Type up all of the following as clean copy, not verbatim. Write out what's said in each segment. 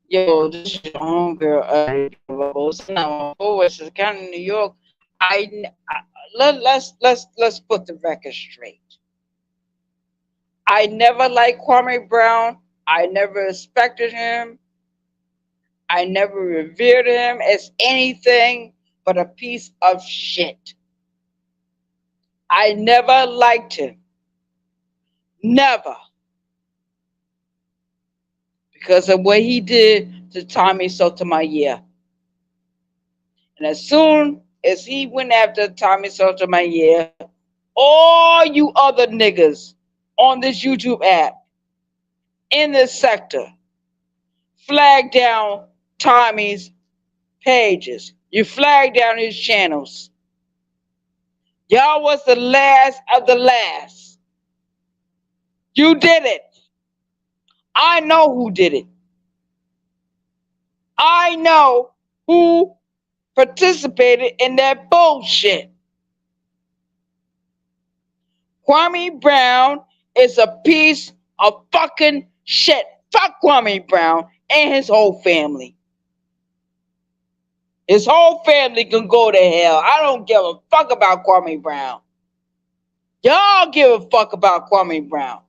Yo, this is your homegirl, I'm on Forward, County, New York. Let's put the record straight. I never liked Kwame Brown. I never respected him. I never revered him as anything but a piece of shit. I never liked him. Never. Because of what he did to Tommy Sotomayor. And as soon as he went after Tommy Sotomayor, all you other niggas on this YouTube app, in this sector, flag down Tommy's pages. You flag down his channels. Y'all was the last of the last. You did it. I know who did it. I know who participated in that bullshit. Kwame Brown is a piece of fucking shit. Fuck Kwame Brown and his whole family. His whole family can go to hell. I don't give a fuck about Kwame Brown. Y'all give a fuck about Kwame Brown.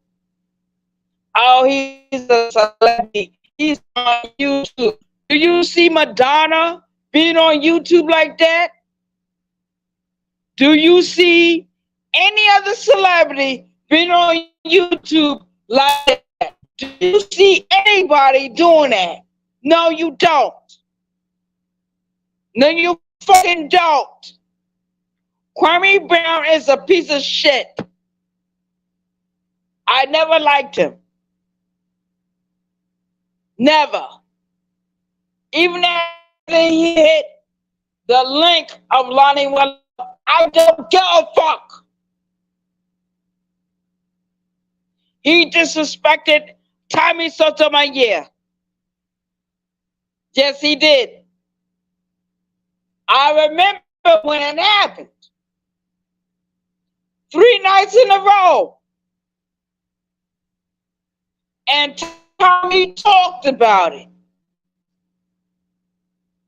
Oh, he's a celebrity. He's on YouTube. Do you see Madonna being on YouTube like that? Do you see any other celebrity being on YouTube like that? Do you see anybody doing that? No, you don't. No, you fucking don't. Kwame Brown is a piece of shit. I never liked him. Never. Even after he hit the link of Lonnie Well, I don't give a fuck. He disrespected Tommy Sotomayor. Yes, he did. I remember when it happened. 3 nights in a row. And Tommy talked about it.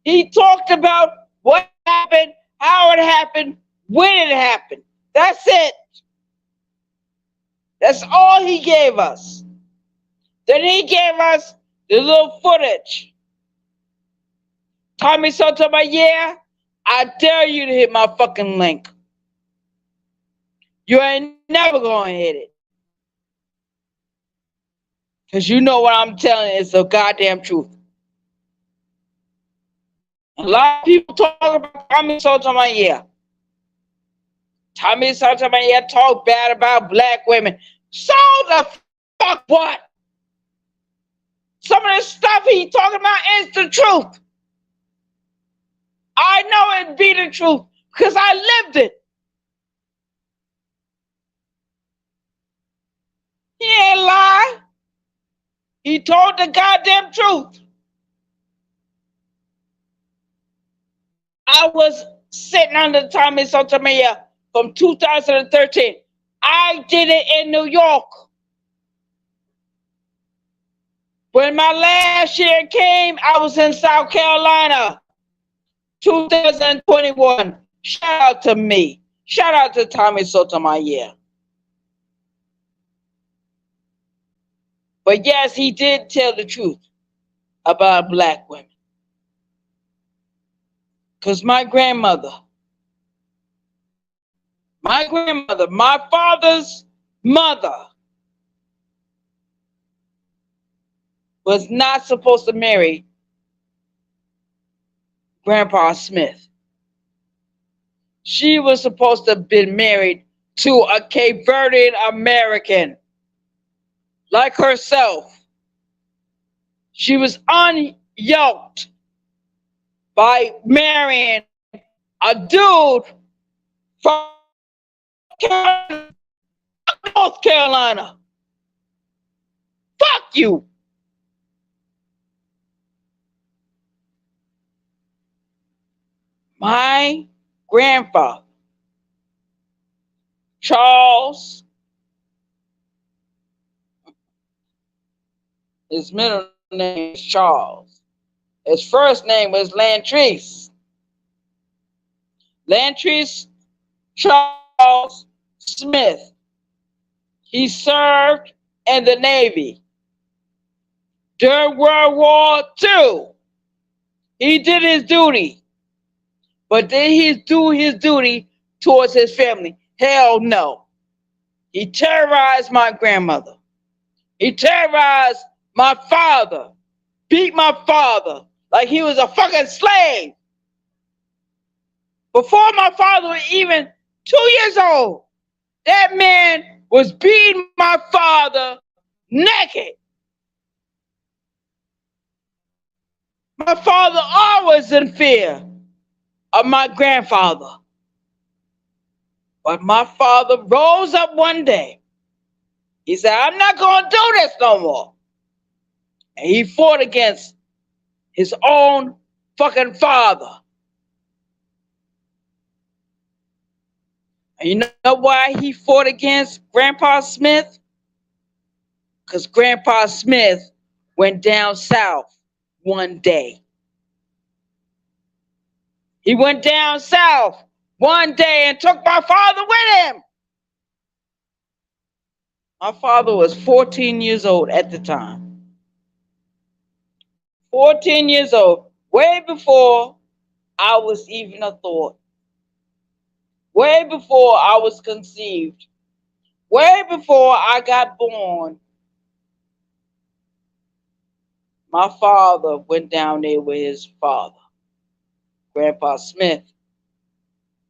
He talked about what happened, how it happened, when it happened. That's it. That's all he gave us. Then he gave us the little footage. Tommy Sotomayor, I dare you to hit my fucking link. You ain't never gonna hit it. Because you know what I'm telling you is the goddamn truth. A lot of people talk about Tommy Sotomayor. Tommy Sotomayor talk bad about black women. So the fuck what? Some of the stuff he talking about is the truth. I know it be the truth because I lived it. He ain't lie. He told the goddamn truth. I was sitting under Tommy Sotomayor from 2013. I did it in New York. When my last year came, I was in South Carolina. 2021. Shout out to me. Shout out to Tommy Sotomayor. But yes, he did tell the truth about black women. Because my grandmother, my father's mother, was not supposed to marry Grandpa Smith. She was supposed to have been married to a Cape Verdean American like herself. She was unyoked by marrying a dude from North Carolina. Fuck you. My grandfather, Charles, his middle name is Charles. His first name was Lantrice. Lantrice Charles Smith. He served in the Navy during World War II. He did his duty, but did he do his duty towards his family? Hell no. He terrorized my grandmother. He terrorized my father, beat my father like he was a fucking slave. Before my father was even 2 years old, that man was beating my father naked. My father always in fear of my grandfather. But my father rose up one day. He said, I'm not going to do this no more. And he fought against his own fucking father. And you know why he fought against Grandpa Smith? Because Grandpa Smith went down south one day. He went down south one day and took my father with him. My father was 14 years old at the time. 14 years old, way before I was even a thought. Way before I was conceived. Way before I got born. My father went down there with his father, Grandpa Smith.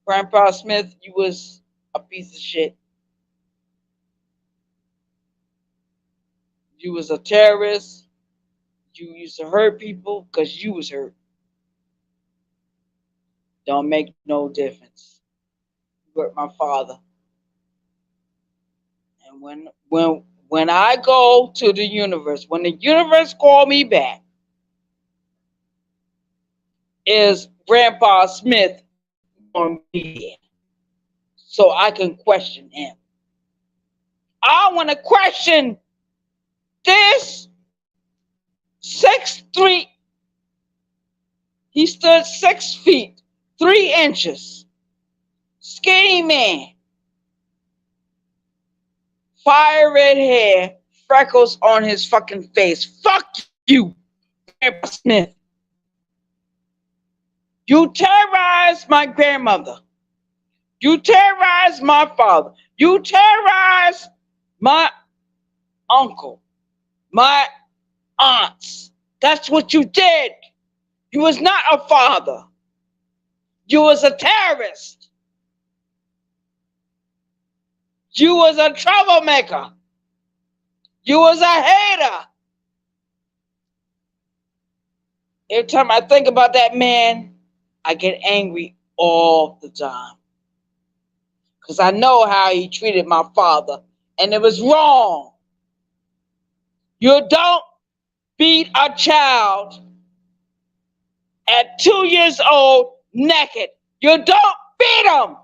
Grandpa Smith, you was a piece of shit. You was a terrorist. You used to hurt people because you was hurt. Don't make no difference. You hurt my father. And when I go to the universe, when the universe call me back, is Grandpa Smith going to be there? So I can question him. I want to question this 6'3". He stood 6 feet 3 inches. Skinny man. Fire red hair, freckles on his fucking face. Fuck you, Grandpa Smith. You terrorized my grandmother. You terrorized my father. You terrorized my uncle, my aunts. That's what you did. You was not a father. You was a terrorist. You was a troublemaker. You was a hater. Every time I think about that man, I get angry all the time. Because I know how he treated my father. And it was wrong. You don't beat a child at 2 years old naked. You don't beat them.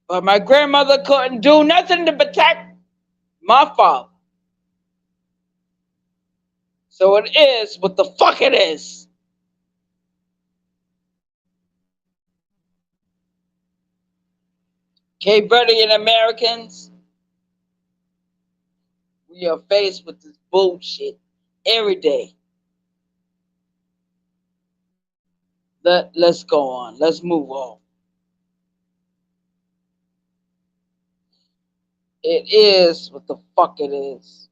But my grandmother couldn't do nothing to protect my father. So it is what the fuck it is. Cape Verdean Americans, we are faced with this bullshit every day. Let's go on. Let's move on. It is what the fuck it is.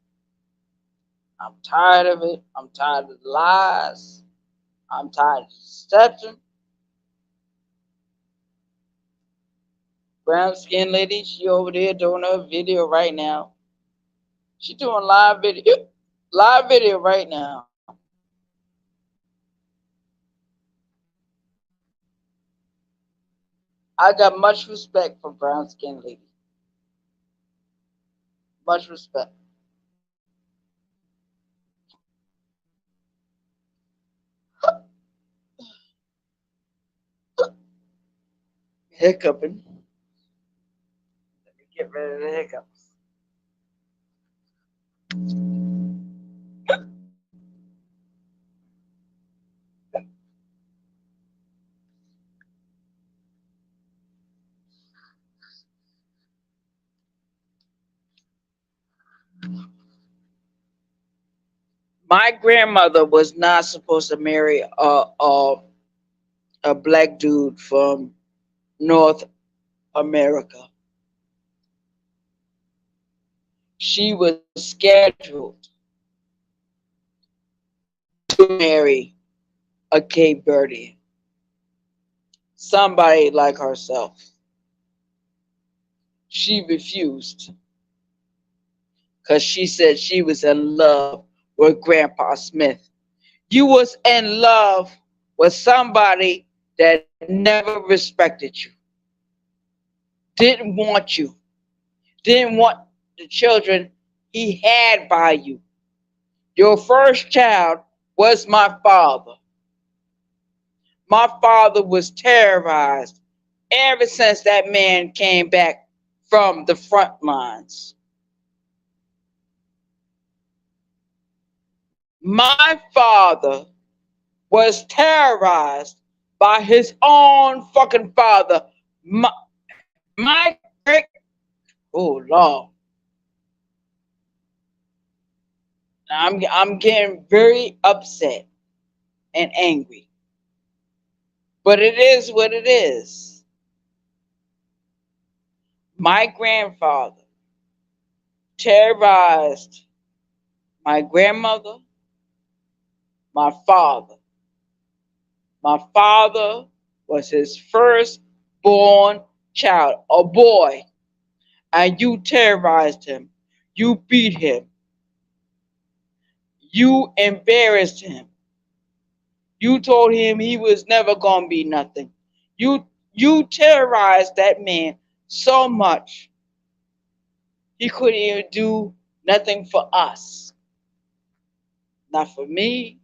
I'm tired of it. I'm tired of the lies. I'm tired of deception. Brown skin lady, she over there doing her video right now. She doing live video right now. I got much respect for brown skin lady. Much respect. Hiccuping. Let me get rid of the hiccups. My grandmother was not supposed to marry a black dude from North America. She was scheduled to marry a Cape Verdean, somebody like herself. She refused because she said she was in love with Grandpa Smith. You was in love with somebody that never respected you, didn't want you, didn't want the children he had by you. Your first child was my father. My father was terrorized ever since that man came back from the front lines. My father was terrorized by his own fucking father. My great, oh Lord, I'm getting very upset and angry, but it is what it is. My grandfather terrorized my grandmother, my father. My father was his first born child, a boy, and you terrorized him. You beat him. You embarrassed him. You told him he was never going to be nothing. You terrorized that man so much he couldn't even do nothing for us. Not for me,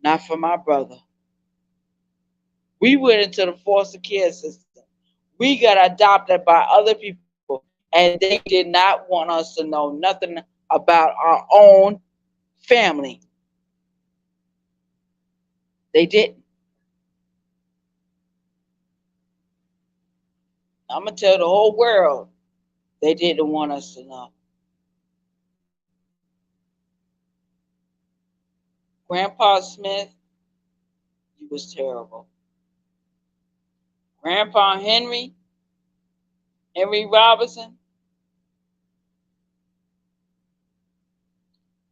not for my brother. We went into the foster care system. We got adopted by other people, and they did not want us to know nothing about our own family. They didn't. I'm going to tell the whole world they didn't want us to know. Grandpa Smith, he was terrible. Grandpa Henry Robinson,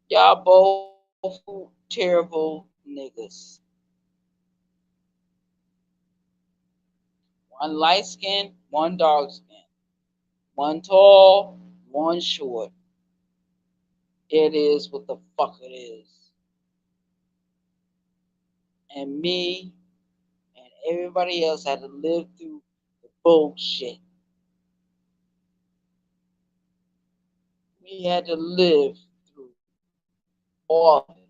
y'all both terrible niggas. One light skin, one dark skin. One tall, one short. It is what the fuck it is. And me and everybody else had to live through the bullshit. We had to live through all of it.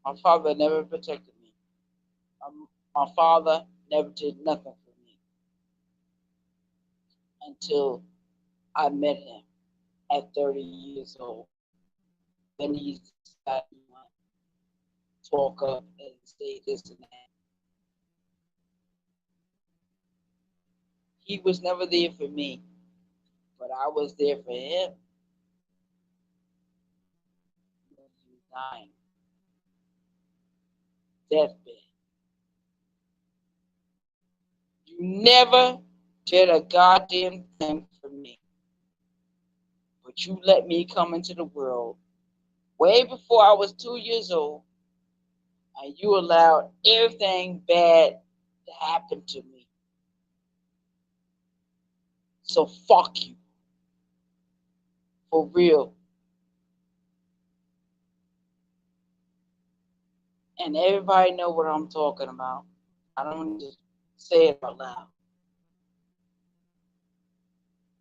My father never protected me. My father never did nothing for me until I met him at 30 years old. Then he decided to talk up and say this and that. He was never there for me, but I was there for him when he was dying, deathbed. You never did a goddamn thing for me, but you let me come into the world way before I was 2 years old, and you allowed everything bad to happen to me. So fuck you. For real. And everybody know what I'm talking about. I don't just say it out loud.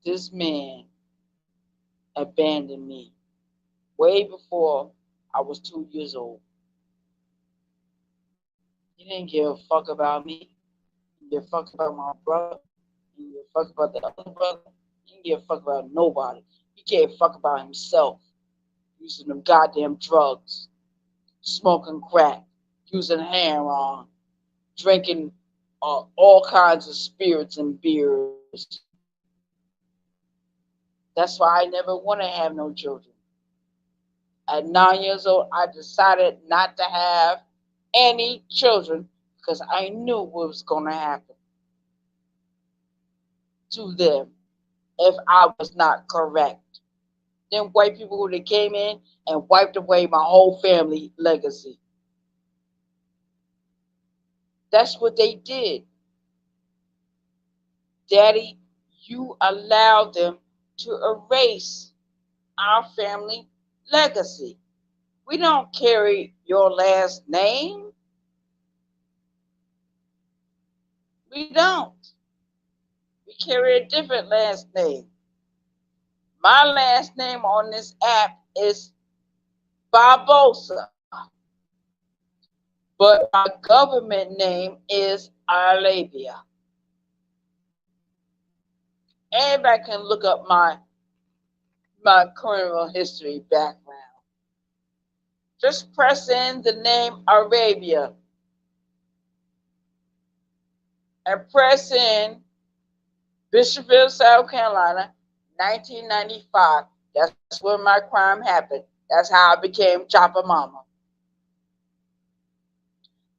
This man abandoned me way before I was 2 years old. He didn't give a fuck about me. He didn't give a fuck about my brother. He didn't give a fuck about the other brother. He didn't give a fuck about nobody. He gave a fuck about himself. Using them goddamn drugs, smoking crack, using heroin, drinking all kinds of spirits and beers. That's why I never want to have no children. At 9 years old, I decided not to have any children because I knew what was going to happen to them if I was not correct. Then white people would have came in and wiped away my whole family legacy. That's what they did. Daddy, you allowed them to erase our family legacy. We don't carry your last name. We don't. We carry a different last name. My last name on this app is Barbosa, but my government name is Arabia. Anybody can look up my criminal history background. Just press in the name Arabia and press in Bishopville, South Carolina, 1995. That's when my crime happened. That's how I became Chopper Mama.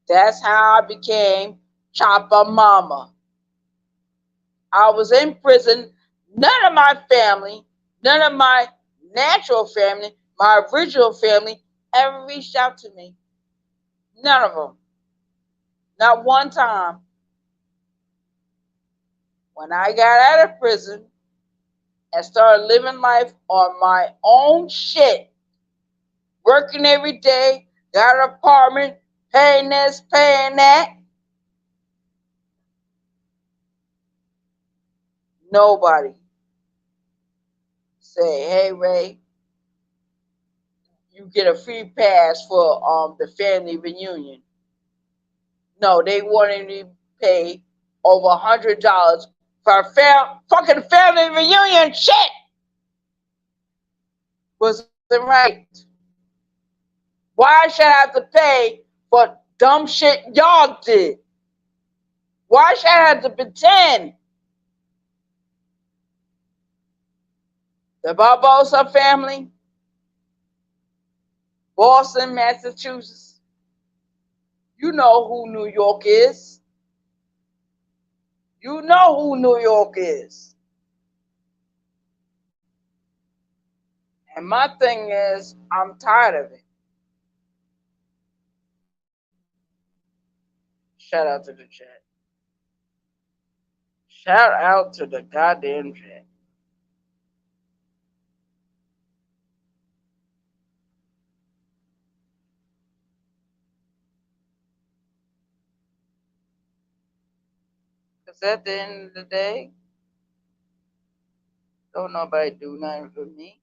That's how I became Chopper Mama. I was in prison. None of my family, none of my natural family, my original family ever reached out to me. None of them. Not one time. When I got out of prison and started living life on my own shit, working every day, got an apartment, paying this, paying that, nobody say, hey Ray, you get a free pass for the family reunion. No, they wanted me to pay over $100 for a fucking family reunion. Shit wasn't right. Why should I have to pay for dumb shit y'all did? Why should I have to pretend? The Barbosa family, Boston, Massachusetts. You know who New York is. You know who New York is. And my thing is, I'm tired of it. Shout out to the chat. Shout out to the goddamn chat. Because at the end of the day, don't nobody do nothing for me.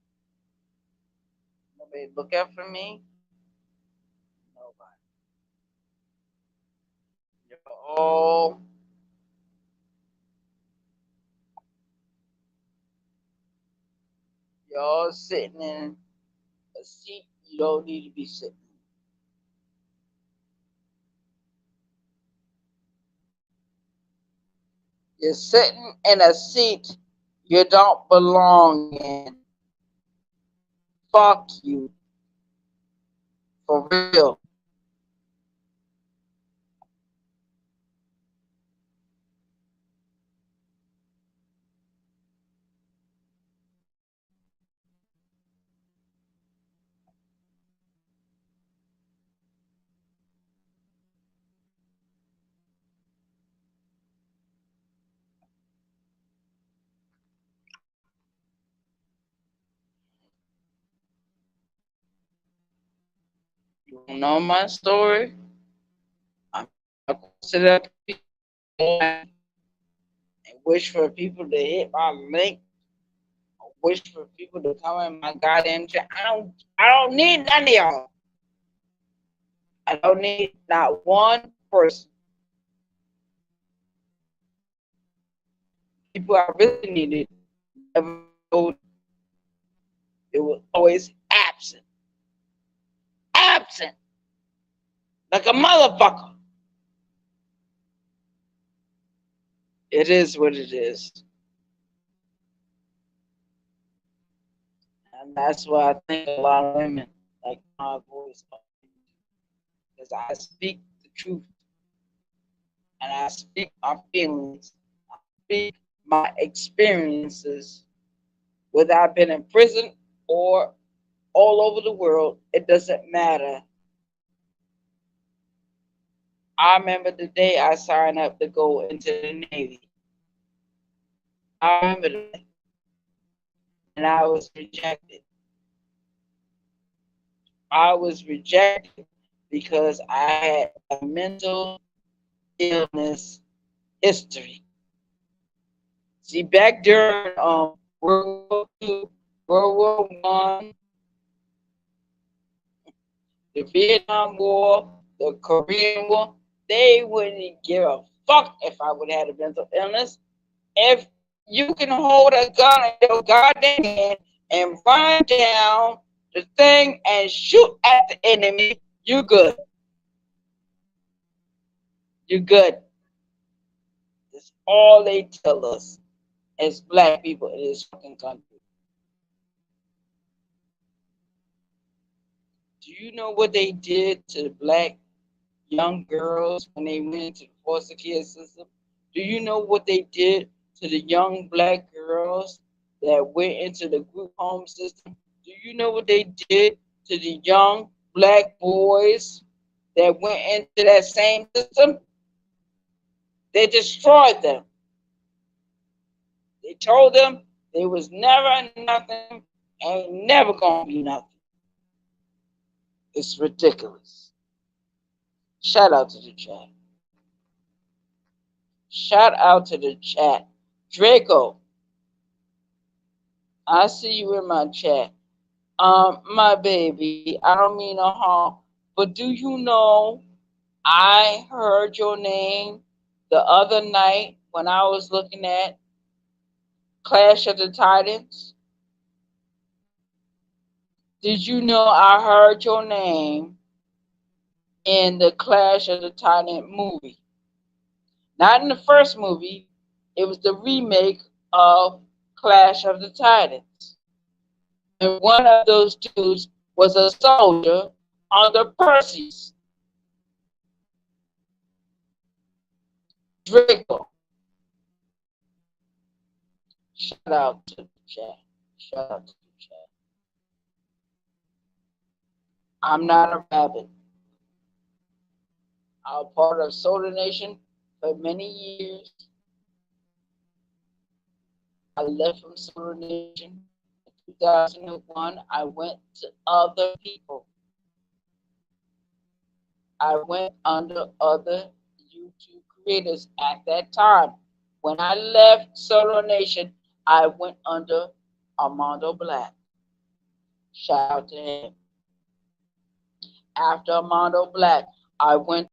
Nobody look out for me. Nobody. Y'all sitting in a seat you don't need to be sitting. You're sitting in a seat you don't belong in. Fuck you. For real. You know my story? I'm not going to sit up and wish for people to hit my link. Wish for people to come in my goddamn chat. I don't need none of y'all. I don't need not one person. People I really needed never showed. It was always absent. Absent. Like a motherfucker. It is what it is. And that's why I think a lot of women like my voice, because I speak the truth and I speak my feelings, I speak my experiences, whether I've been in prison or all over the world, it doesn't matter. I remember the day I signed up to go into the Navy. I remember that. And I was rejected. I was rejected because I had a mental illness history. See, back during World War II, World War One, the Vietnam War, the Korean War, they wouldn't give a fuck if I would have had a mental illness. If you can hold a gun in your goddamn hand and run down the thing and shoot at the enemy, you're good. You're good. That's all they tell us as black people in this fucking country. Do you know what they did to the black young girls when they went into the foster care system? Do you know what they did to the young black girls that went into the group home system? Do you know what they did to the young black boys that went into that same system? They destroyed them. They told them they was never nothing, ain't never gonna be nothing. It's ridiculous. Shout out to the chat. Shout out to the chat. Draco, I see you in my chat. My baby, I don't mean no harm, but do you know I heard your name the other night when I was looking at Clash of the Titans? Did you know I heard your name in the Clash of the Titan movie? Not in the first movie, it was the remake of Clash of the Titans. And one of those dudes was a soldier under Perseus. Draco. Shout out to the chat. Shout out to the chat. I'm not a rabbit. I was part of Solar Nation for many years. I left from Solar Nation in 2001. I went to other people. I went under other YouTube creators at that time. When I left Solar Nation, I went under Armando Black. Shout out to him. After Armando Black, I went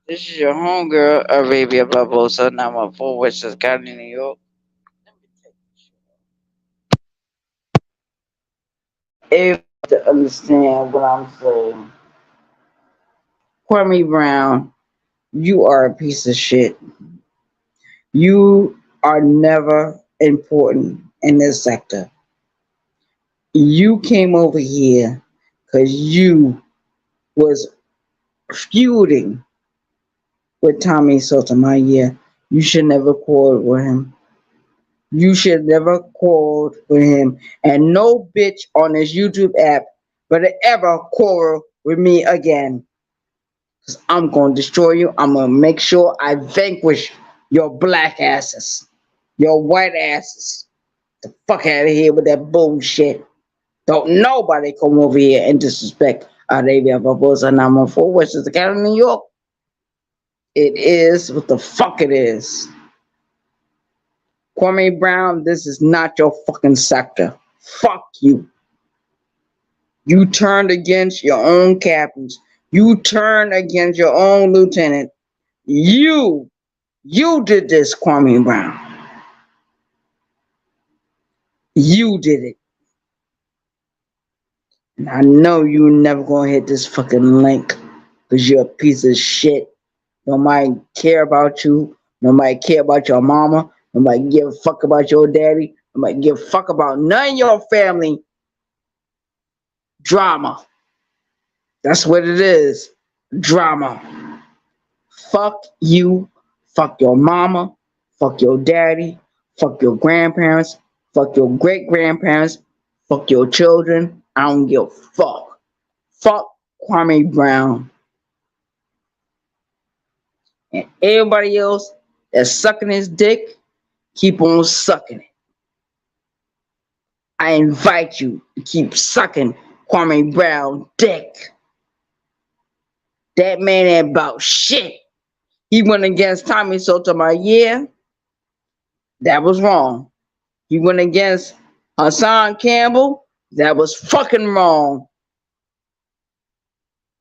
This is your homegirl, Arabia Barbosa, number 4, Westchester County, New York. Everybody to understand what I'm saying. Kwame Brown, you are a piece of shit. You are never important in this sector. You came over here because you was feuding with Tommy Sotomayor. You should never quarrel with him. You should never quarrel with him. And no bitch on this YouTube app better ever quarrel with me again. Because I'm going to destroy you. I'm going to make sure I vanquish your black asses. Your white asses. The fuck out of here with that bullshit. Don't nobody come over here and disrespect Arabia Barbosa number 4, Westchester County, New York. It is what the fuck it is. Kwame Brown, this is not your fucking sector. Fuck you. You turned against your own captains. You turned against your own lieutenant. You did this, Kwame Brown. You did it. And I know you never gonna hit this fucking link because you're a piece of shit. Nobody care about you. Nobody care about your mama. Nobody give a fuck about your daddy. Nobody give a fuck about none of your family drama. That's what it is. Drama. Fuck you. Fuck your mama. Fuck your daddy. Fuck your grandparents. Fuck your great grandparents. Fuck your children. I don't give a fuck. Fuck Kwame Brown. And everybody else that's sucking his dick, keep on sucking it. I invite you to keep sucking Kwame Brown dick. That man ain't about shit. He went against Tommy Sotomayor. That was wrong. He went against Hassan Campbell. That was fucking wrong.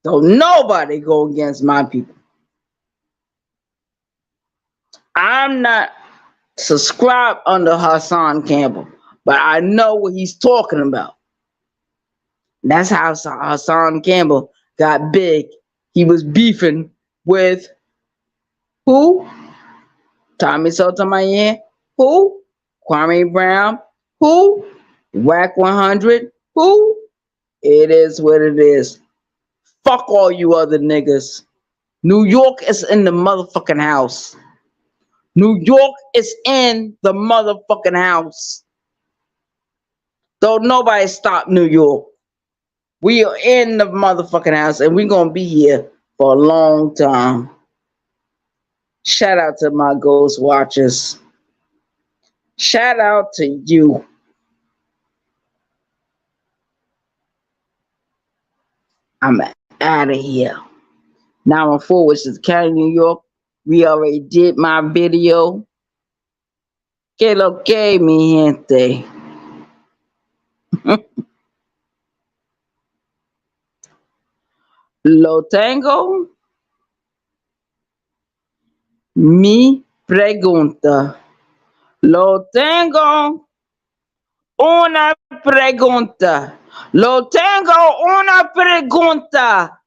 Don't nobody go against my people. I'm not subscribed under Hassan Campbell, but I know what he's talking about. That's how Hassan Campbell got big. He was beefing with who? Tommy Sotomayor. Who? Kwame Brown. Who? Whack 100. Who? It is what it is. Fuck all you other niggas. New York is in the motherfucking house. New York is in the motherfucking house. Don't nobody stop New York. We are in the motherfucking house and we're going to be here for a long time. Shout out to my ghost watchers. Shout out to you. I'm out of here. Now I'm forward, which is County, New York. We already did my video. Que lo que, mi gente. Lo tengo. Mi pregunta. Lo tengo una pregunta. Lo tengo una pregunta.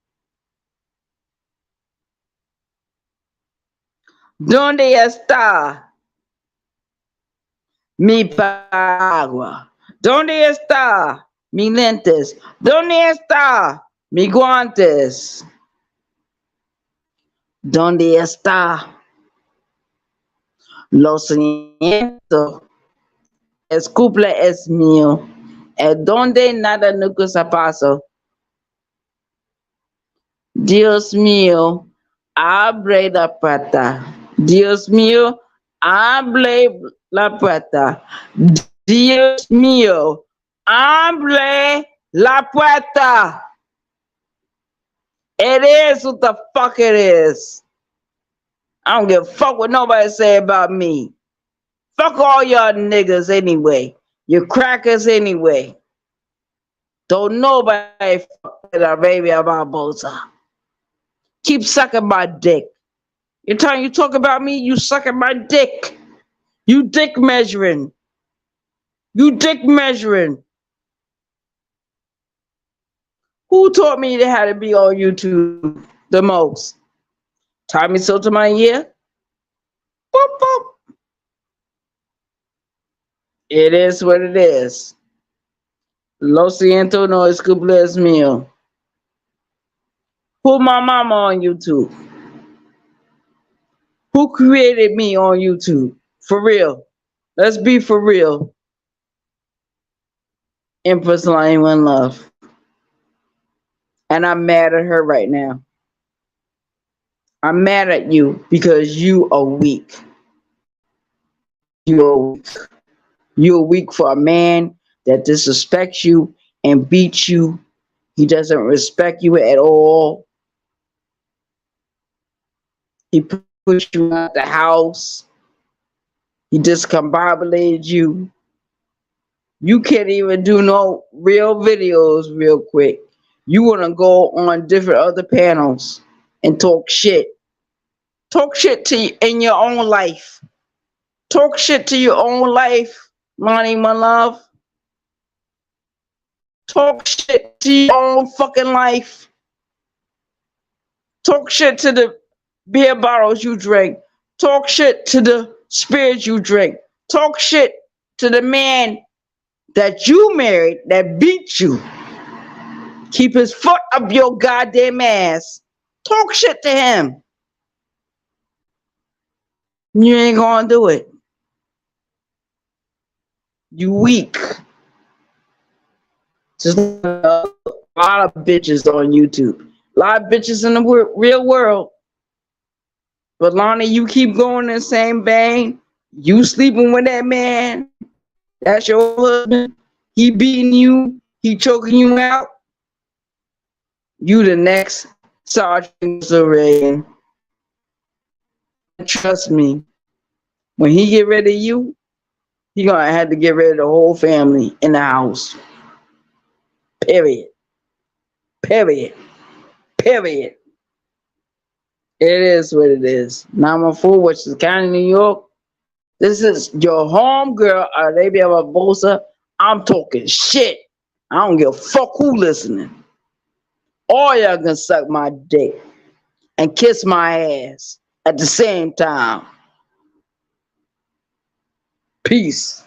¿Dónde está mi paraguas? ¿Dónde está mis lentes? ¿Dónde está mis guantes? ¿Dónde está? Lo siento. El cumple es mío. El donde nada nunca se pasó. Dios mío, abre la puerta. Dios mío, abre la puerta. Dios mío, abre la puerta. It is what the fuck it is. I don't give a fuck what nobody say about me. Fuck all y'all niggas anyway. You crackers anyway. Don't nobody fuck with our baby Barbosa. Keep sucking my dick. Every time you talk about me, you sucking my dick. You dick measuring. You dick measuring. Who taught me how to be on YouTube the most? Tommy Sotomayor? Boop, boop. It is what it is. Lo siento, no escubles mío. Who my mama on YouTube? Who created me on YouTube? For real. Let's be for real. Empress Lion One Love. And I'm mad at her right now. I'm mad at you because you are weak. You are weak. You are weak for a man that disrespects you and beats you. He doesn't respect you at all. He pushed you out the house. He discombobulated you. You can't even do no real videos real quick. You want to go on different other panels and talk shit. Talk shit to you in your own life. Talk shit to your own life, Lonnie, my love. Talk shit to your own fucking life. Talk shit to the beer bottles you drink. Talk shit to the spirits you drink. Talk shit to the man that you married that beat you. Keep his foot up your goddamn ass. Talk shit to him. You ain't gonna do it. You weak. Just a lot of bitches on YouTube. A lot of bitches in the real world. But Lonnie, you keep going in the same vein. You sleeping with that man. That's your husband. He beating you. He choking you out. You the next Sergeant Reagan. Trust me. When he get rid of you, he gonna have to get rid of the whole family in the house. Period. Period. Period. It is what it is. 914, which is County, New York. This is your home girl, Arabia Barbosa. I'm talking shit. I don't give a fuck who listening. All y'all can suck my dick and kiss my ass at the same time. Peace.